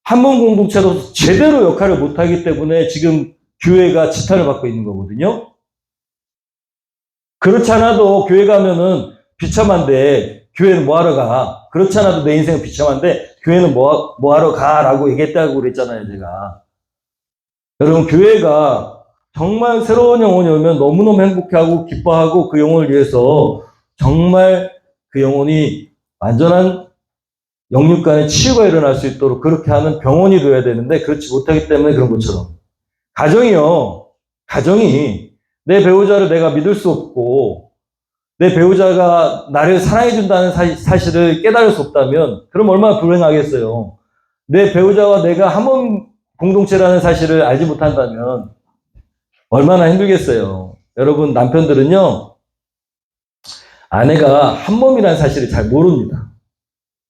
한몸 공동체로서 제대로 역할을 못하기 때문에 지금 교회가 지탄을 받고 있는 거거든요. 그렇지 않아도 교회 가면은 비참한데 교회는 뭐하러 가? 그렇지 않아도 내 인생은 비참한데 교회는 뭐하러 가라고 얘기했다고 그랬잖아요, 제가. 여러분, 교회가 정말 새로운 영혼이 오면 너무너무 행복해하고 기뻐하고 그 영혼을 위해서 정말 그 영혼이 완전한 영육간의 치유가 일어날 수 있도록 그렇게 하는 병원이 되어야 되는데 그렇지 못하기 때문에 그런 것처럼 가정이 내 배우자를 내가 믿을 수 없고 내 배우자가 나를 사랑해준다는 사실을 깨달을 수 없다면 그럼 얼마나 불행하겠어요. 내 배우자와 내가 한몸 공동체라는 사실을 알지 못한다면 얼마나 힘들겠어요. 여러분, 남편들은요, 아내가 한몸이라는 사실을 잘 모릅니다.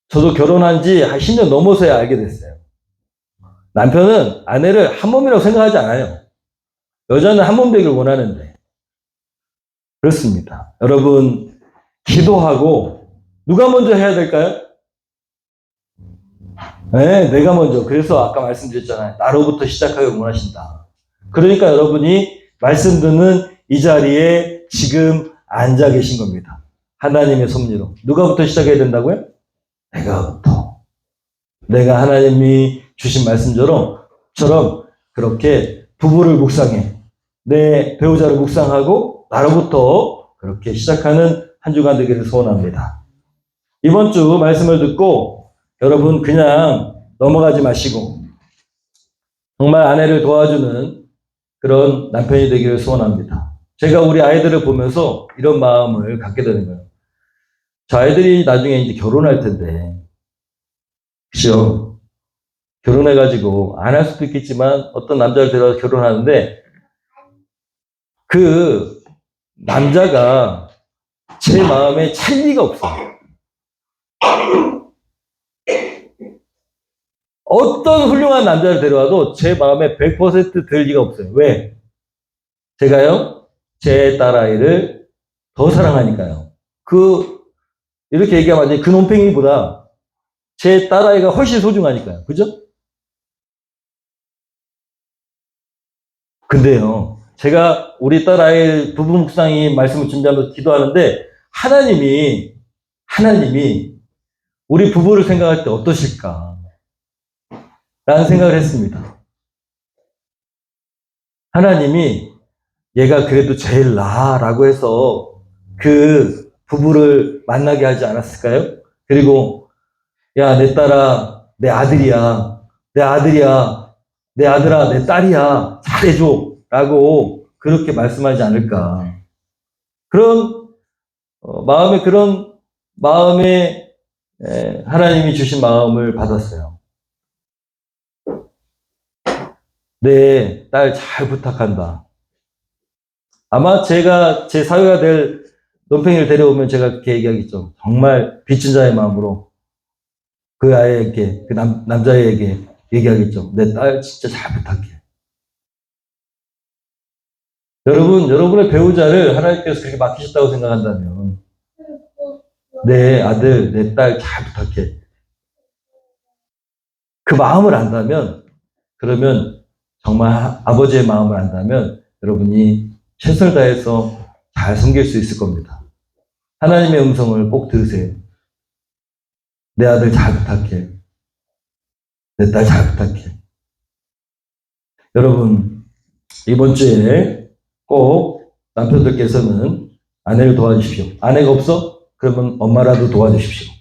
저도 결혼한 지 한 10년 넘어서야 알게 됐어요. 남편은 아내를 한몸이라고 생각하지 않아요. 여자는 한몸 되길 원하는데. 그렇습니다. 여러분, 기도하고 누가 먼저 해야 될까요? 네, 내가 먼저. 그래서 아까 말씀드렸잖아요. 나로부터 시작하길 원하신다. 그러니까 여러분이 말씀 듣는 이 자리에 지금 앉아 계신 겁니다. 하나님의 섭리로. 누가부터 시작해야 된다고요? 내가부터. 내가 하나님이 주신 말씀처럼 그렇게 부부를 묵상해. 내 배우자를 묵상하고 나로부터 그렇게 시작하는 한 주간 되기를 소원합니다. 이번 주 말씀을 듣고 여러분 그냥 넘어가지 마시고 정말 아내를 도와주는 그런 남편이 되기를 소원합니다. 제가 우리 아이들을 보면서 이런 마음을 갖게 되는 거예요. 저 아이들이 나중에 이제 결혼할 텐데, 그죠? 결혼해가지고 안 할 수도 있겠지만 어떤 남자를 데려와서 결혼하는데 그 남자가 제 마음에 찰 리가 없어요. 어떤 훌륭한 남자를 데려와도 제 마음에 100%들 리가 없어요. 왜? 제가요, 제 딸아이를 더 사랑하니까요. 이렇게 얘기하면 안 돼. 그 논팽이보다 제 딸아이가 훨씬 소중하니까요. 그죠? 근데요, 제가 우리 딸아이 부부 묵상이 말씀을 준비하면서 기도하는데, 하나님이 우리 부부를 생각할 때 어떠실까? 라는 생각을 했습니다. 하나님이 얘가 그래도 제일 나라고 해서 그 부부를 만나게 하지 않았을까요? 그리고 야, 내 딸아, 내 아들이야, 내 아들이야, 내 아들아, 내 딸이야, 잘해줘 라고 그렇게 말씀하지 않을까. 그런 마음에 하나님이 주신 마음을 받았어요. 내 딸 잘 부탁한다. 아마 제가 제 사회가 될 논팽이를 데려오면 제가 그렇게 얘기하겠죠. 정말 빚진 자의 마음으로 그 아이에게, 그 남자애에게 얘기하겠죠. 내 딸 진짜 잘 부탁해. 여러분의 배우자를 하나님께서 그렇게 맡기셨다고 생각한다면 내 아들, 내 딸 잘 부탁해. 그 마음을 안다면, 그러면 정말 아버지의 마음을 안다면 여러분이 최선을 다해서 잘 섬길 수 있을 겁니다. 하나님의 음성을 꼭 들으세요. 내 아들 잘 부탁해. 내 딸 잘 부탁해. 여러분, 이번 주에 꼭 남편들께서는 아내를 도와주십시오. 아내가 없어? 그러면 엄마라도 도와주십시오.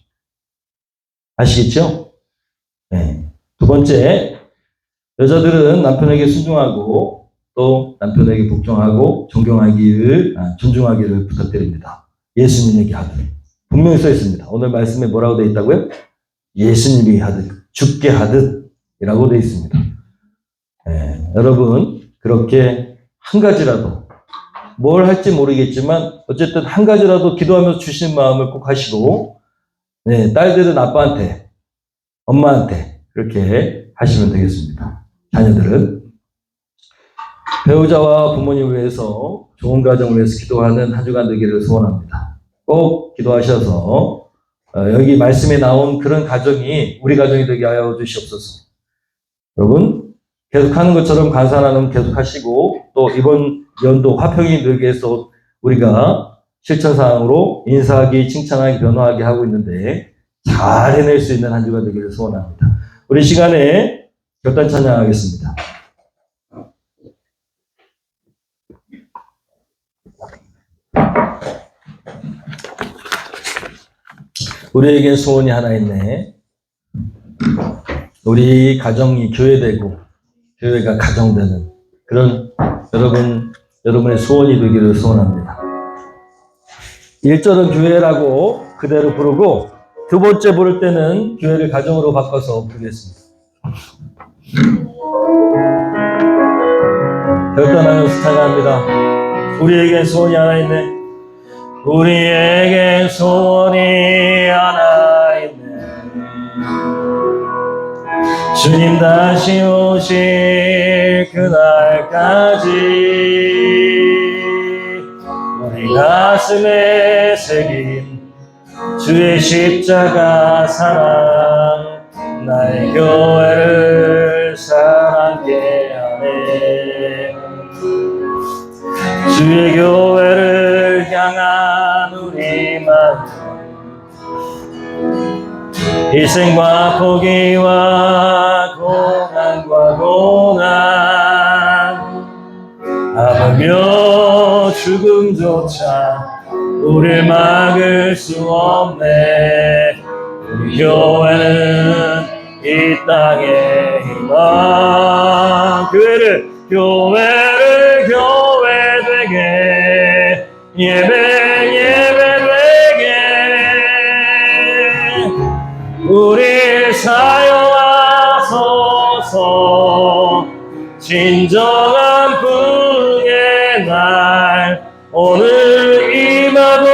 아시겠죠? 네. 두 번째, 여자들은 남편에게 순종하고 또 남편에게 복종하고 존중하기를 부탁드립니다. 예수님에게 하듯. 분명히 써 있습니다. 오늘 말씀에 뭐라고 되어 있다고요? 예수님이 하듯, 죽게 하듯이라고 되어 있습니다. 네, 여러분, 그렇게 한 가지라도 뭘 할지 모르겠지만 어쨌든 한 가지라도 기도하면서 주시는 마음을 꼭 하시고, 네, 딸들은 아빠한테, 엄마한테 그렇게 하시면 되겠습니다. 자녀들은 배우자와 부모님을 위해서 좋은 가정을 위해서 기도하는 한 주간 되기를 소원합니다. 꼭 기도하셔서 여기 말씀에 나온 그런 가정이 우리 가정이 되게 하여 주시옵소서. 여러분 계속하는 것처럼 감사하는 계속 하시고 또 이번 연도 화평이 되기 위해서 우리가 실천사항으로 인사하기, 칭찬하기, 변화하기 하고 있는데 잘 해낼 수 있는 한 주가 되기를 소원합니다. 우리 시간에 결단 찬양하겠습니다. 우리에겐 소원이 하나 있네. 우리 가정이 교회되고 교회가 가정되는 그런 여러분의 소원이 되기를 소원합니다. 1절은 교회라고 그대로 부르고 두 번째 부를 때는 교회를 가정으로 바꿔서 부르겠습니다. 결단하면서 찬양합니다. 우리에겐 소원이 하나 있네. 우리에겐 소원이 하나 있네. 주님 다시 오실 그날까지 우리 가슴에 새긴 주의 십자가 사랑 나의 교회를 사랑케 하네. 주의 교회를 향한 우리 마음 희생과 포기와 고난과 고난 아무며 죽음조차 우릴 막을 수 없네. 우리 교회는 이 땅의 희망 교회를 교회 되게 예배 되게 우리 사여와서 진정한 부흥의 날 오늘 임하도록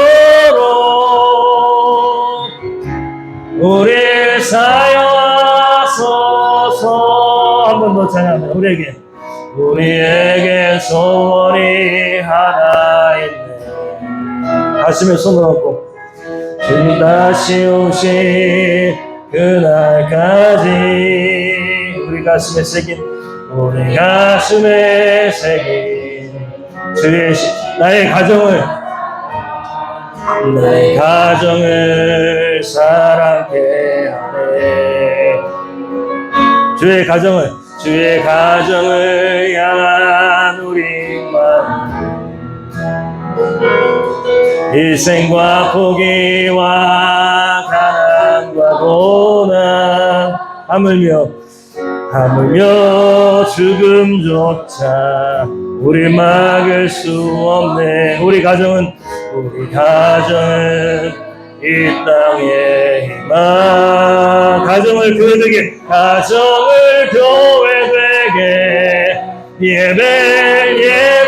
우리 사용하소서. 한 번 더 찬양합니다. 우리에게 소원이 하나 있네. 가슴에 손을 얹고 주님 다시 오신 그날까지 우리 가슴에 새긴 나의 가정을 사랑케 하네. 주의 가정을 향한 우리 마음 일생과 포기와 가난과 고난 하물며 죽음조차 우리 막을 수 없네. 우리 가정은 이 땅의 희망. 가정을 교회되게 예배되게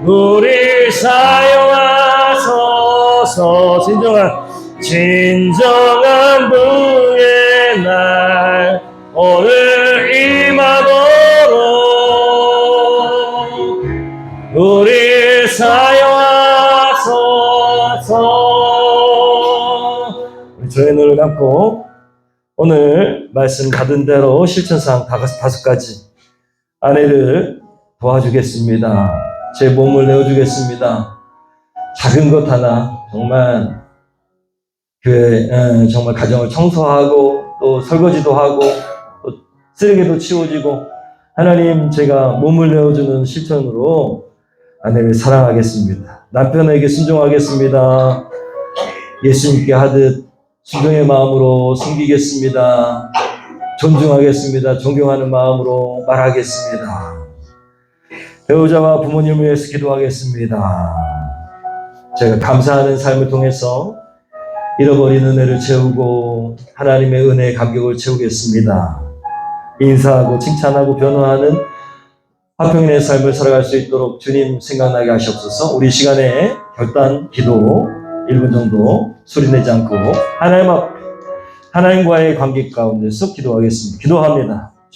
우리 사용하소서. 진정한 부흥의 날 오늘 임하도록 우리 사용하소서. 우리 주의 눈을 감고 오늘 말씀 받은 대로 실천사항 5가지 아내를 도와주겠습니다. 제 몸을 내어주겠습니다. 작은 것 하나 정말 교회 정말 가정을 청소하고 또 설거지도 하고 또 쓰레기도 치워지고 하나님 제가 몸을 내어주는 실천으로 아내를 사랑하겠습니다. 남편에게 순종하겠습니다. 예수님께 하듯 순종의 마음으로 섬기겠습니다. 존중하겠습니다. 존경하는 마음으로 말하겠습니다. 배우자와 부모님을 위해서 기도하겠습니다. 제가 감사하는 삶을 통해서 잃어버린 은혜를 채우고 하나님의 은혜의 감격을 채우겠습니다. 인사하고 칭찬하고 변화하는 화평인의 삶을 살아갈 수 있도록 주님 생각나게 하시옵소서. 우리 시간에 결단 기도 1분 정도 소리내지 않고 하나님과의 관계 가운데서 기도하겠습니다. 기도합니다.